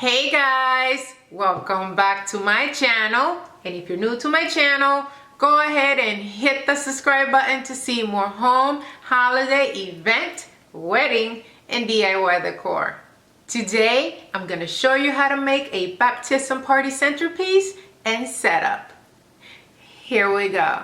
Hey guys, welcome back to my channel. And if you're new to my channel, go ahead and hit the subscribe button to see more home, holiday, event, wedding, and DIY decor. Today, I'm gonna show you how to make a baptism party centerpiece and setup. Here we go.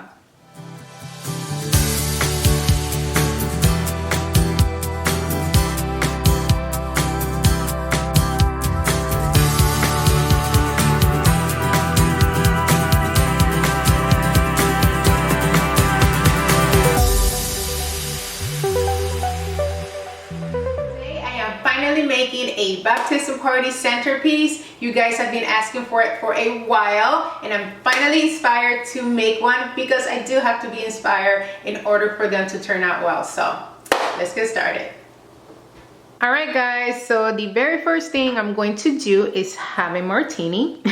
Finally making a baptism party centerpiece. You guys have been asking for it for a while, and I'm finally inspired to make one because I do have to be inspired in order for them to turn out well. So let's get started. All right guys, so the very first thing I'm going to do is have a martini.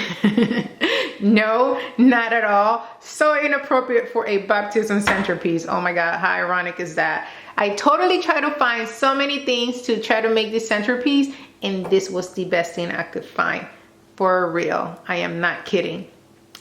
No, not at all. So inappropriate for a baptism centerpiece. Oh my God, how ironic is that? I totally try to find so many things to try to make this centerpiece, and this was the best thing I could find. For real, I am not kidding.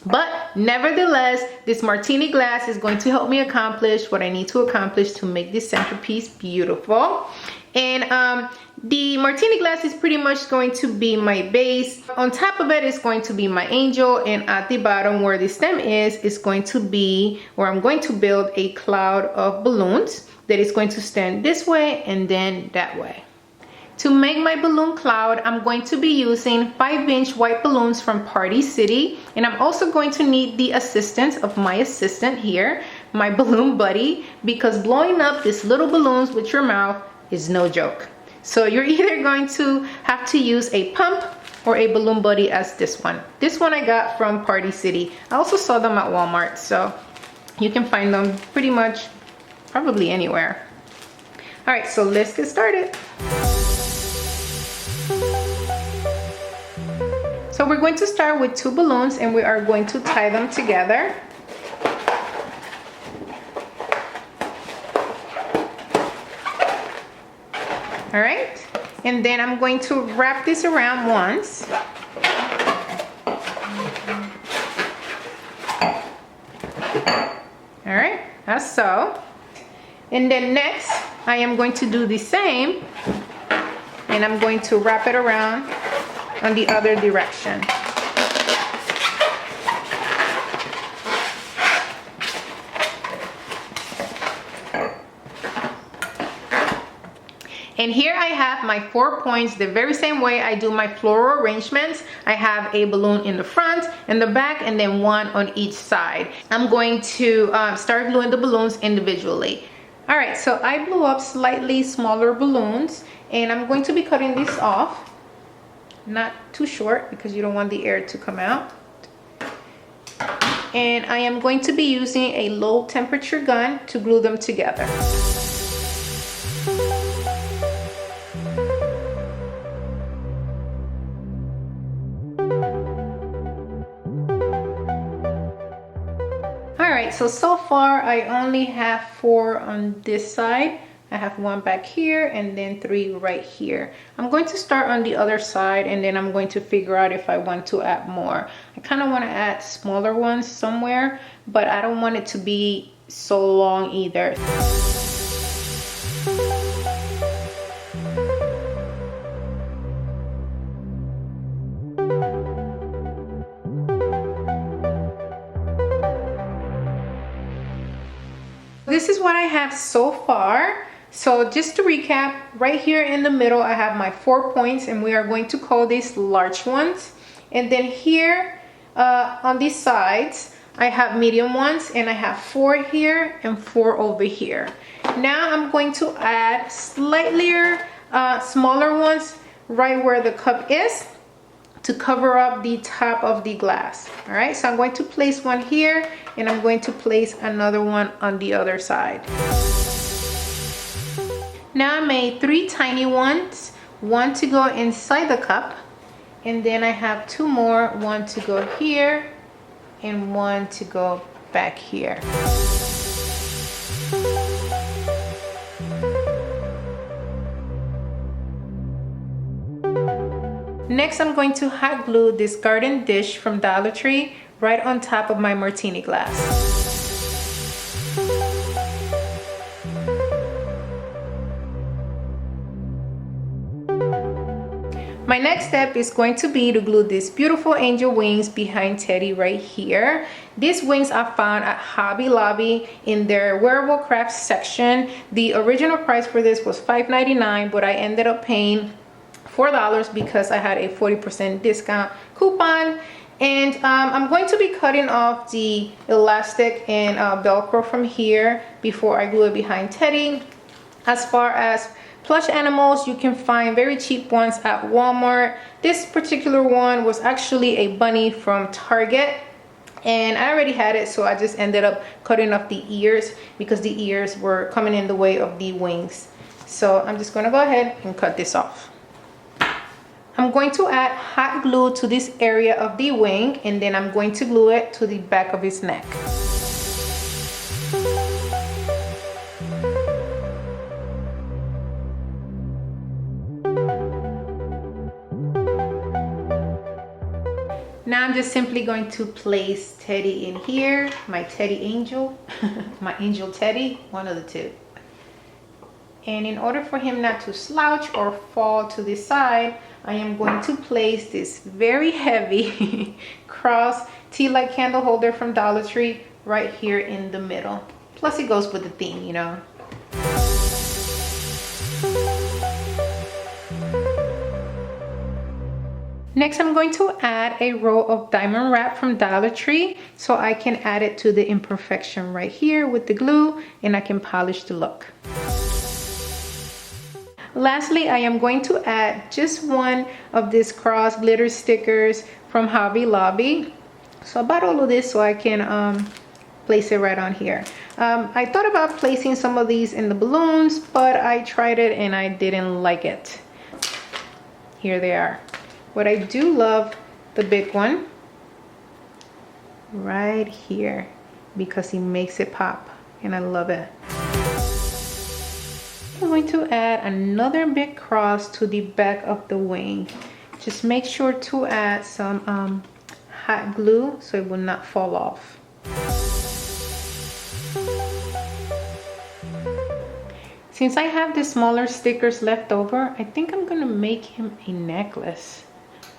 But nevertheless, this martini glass is going to help me accomplish what I need to accomplish to make this centerpiece beautiful. And the martini glass is pretty much going to be my base. On top of it is going to be my angel, and at the bottom where the stem is going to be where I'm going to build a cloud of balloons that is going to stand this way and then that way. To make my balloon cloud, I'm going to be using 5-inch white balloons from Party City, and I'm also going to need the assistance of my assistant here, my balloon buddy, because blowing up these little balloons with your mouth is no joke. So you're either going to have to use a pump or a balloon buddy as this one. This one I got from Party City. I also saw them at Walmart, so you can find them pretty much probably anywhere. All right, so let's get started. So we're going to start with 2 balloons, and we are going to tie them together. All right, and then I'm going to wrap this around once. All right, as so. And then next, I am going to do the same, and I'm going to wrap it around on the other direction. And here I have my 4 points the very same way I do my floral arrangements. I have a balloon in the front and the back, and then one on each side. I'm going to start gluing the balloons individually. All right, so I blew up slightly smaller balloons, and I'm going to be cutting this off. Not too short because you don't want the air to come out. And I am going to be using a low temperature gun to glue them together. Alright, so far I only have 4 on this side. I have 1 back here and then 3 right here. I'm going to start on the other side, and then I'm going to figure out if I want to add more. I kind of want to add smaller ones somewhere, but I don't want it to be so long either. This is what I have so far. So just to recap, right here in the middle I have my 4 points, and we are going to call these large ones. And then here on these sides I have medium ones, and I have 4 here and 4 over here. Now I'm going to add slightly smaller ones right where the cup is to cover up the top of the glass. All right, so I'm going to place one here, and I'm going to place another one on the other side. Now I made 3 tiny ones, 1 to go inside the cup, and then I have 2 more, 1 to go here and 1 to go back here. next I'm going to hot glue this garden dish from Dollar Tree right on top of my martini glass. My next step is going to be to glue these beautiful angel wings behind Teddy right here. These wings I found at Hobby Lobby in their wearable crafts section. The original price for this was $5.99, but I ended up paying $4 because I had a 40% discount coupon. And I'm going to be cutting off the elastic and Velcro from here before I glue it behind Teddy. As far as plush animals, you can find very cheap ones at Walmart. This particular one was actually a bunny from Target, and I already had it, so I just ended up cutting off the ears because the ears were coming in the way of the wings. So I'm just going to go ahead and cut this off. I'm going to add hot glue to this area of the wing, and then I'm going to glue it to the back of his neck. Now I'm just simply going to place Teddy in here, my Teddy Angel, my Angel Teddy, one of the two. And in order for him not to slouch or fall to the side, I am going to place this very heavy cross tea light candle holder from Dollar Tree right here in the middle. Plus it goes with the theme, you know. Next, I'm going to add a roll of diamond wrap from Dollar Tree so I can add it to the imperfection right here with the glue, and I can polish the look. Lastly, I am going to add just one of these cross glitter stickers from Hobby Lobby. So I bought all of this so I can place it right on here. I thought about placing some of these in the balloons, but I tried it and I didn't like it. Here they are. But I do love the big one right here because he makes it pop, and I love it. I'm going to add another big cross to the back of the wing. Just make sure to add some hot glue so it will not fall off. Since I have the smaller stickers left over, I think I'm gonna make him a necklace.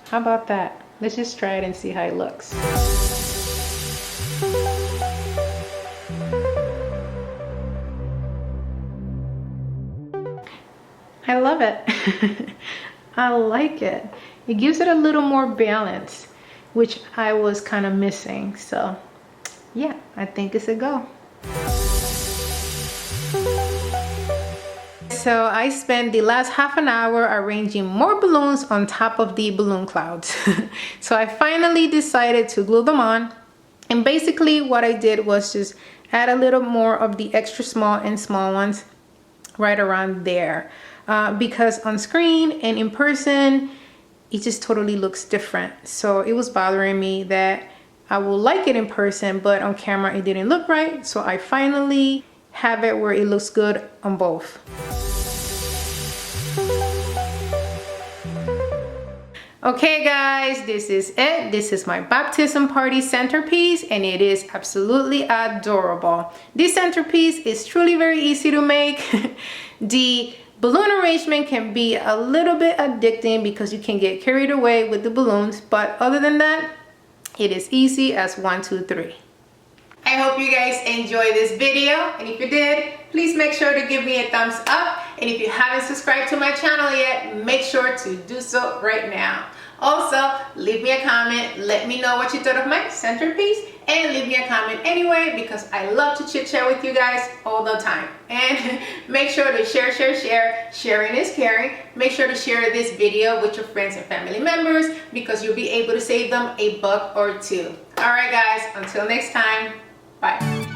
How about that? Let's just try it and see how it looks. I love it. I like it. It gives it a little more balance, which I was kind of missing. So yeah, I think it's a go. So I spent the last half an hour arranging more balloons on top of the balloon clouds. So I finally decided to glue them on. And basically what I did was just add a little more of the extra small and small ones right around there. Because on screen and in person, it just totally looks different. So it was bothering me that I will like it in person, but on camera it didn't look right. So I finally have it where it looks good on both. Okay guys, this is it. This is my baptism party centerpiece, and it is absolutely adorable. This centerpiece is truly very easy to make. The balloon arrangement can be a little bit addicting because you can get carried away with the balloons, but other than that, it is easy as 1, 2, 3. I hope you guys enjoyed this video, and if you did, please make sure to give me a thumbs up. And if you haven't subscribed to my channel yet, make sure to do so right now. Also, leave me a comment, let me know what you thought of my centerpiece, and leave me a comment anyway because I love to chit chat with you guys all the time. And make sure to share. Sharing is caring. Make sure to share this video with your friends and family members because you'll be able to save them $1 or $2. Alright guys, until next time, bye.